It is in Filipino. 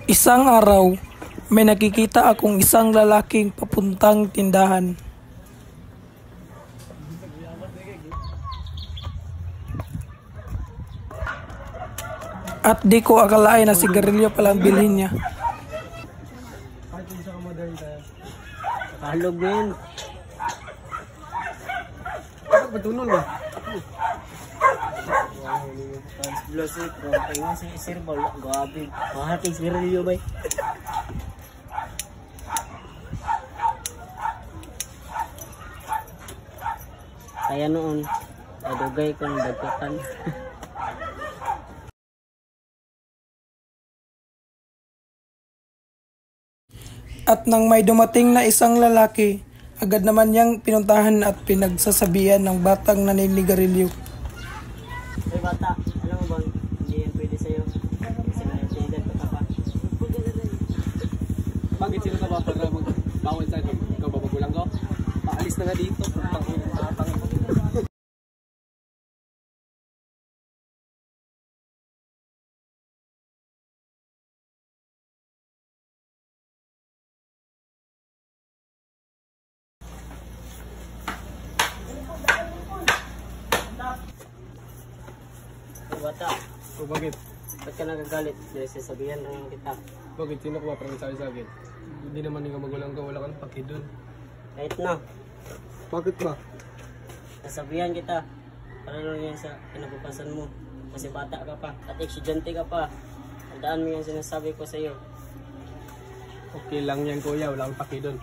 Isang araw, may nakikita akong isang lalaking papuntang tindahan. At di ko akalain na sigarilyo palang bilhin niya. Tagalog din. Ano ba tunol ba? Explosive, bro. Tingnan sa isir ba? Gabi. Mahating sigarilyo ba? Kaya noon, nadugay ko ng dagkatan. At nang may dumating na isang lalaki, agad naman niyang pinuntahan at pinagsasabihan ng batang naninigarilyo. Ay bata, alam mo bang hindi yan pwede sa'yo? Kasi na-edad ka pa. Bakit sino ka ba para magbawal sa'yo? Ikaw ba magulang ko? Paalis na nga dito. Ay bata, O bakit? ba't ka nagagalit? Sasabihan lang kita. Bakit sino ka ba para magsabi sa akin? Hindi naman ikaw magulang ko. Wala kang paki dun. Kahit na, Bakit ba? sasabihan kita. Para lang yan sa kinabukasan mo. Kasi bata ka pa at estudyante ka pa. Tandaan mo yung sinasabi ko sa'yo. Okay lang yan kuya. Wala kang paki dun.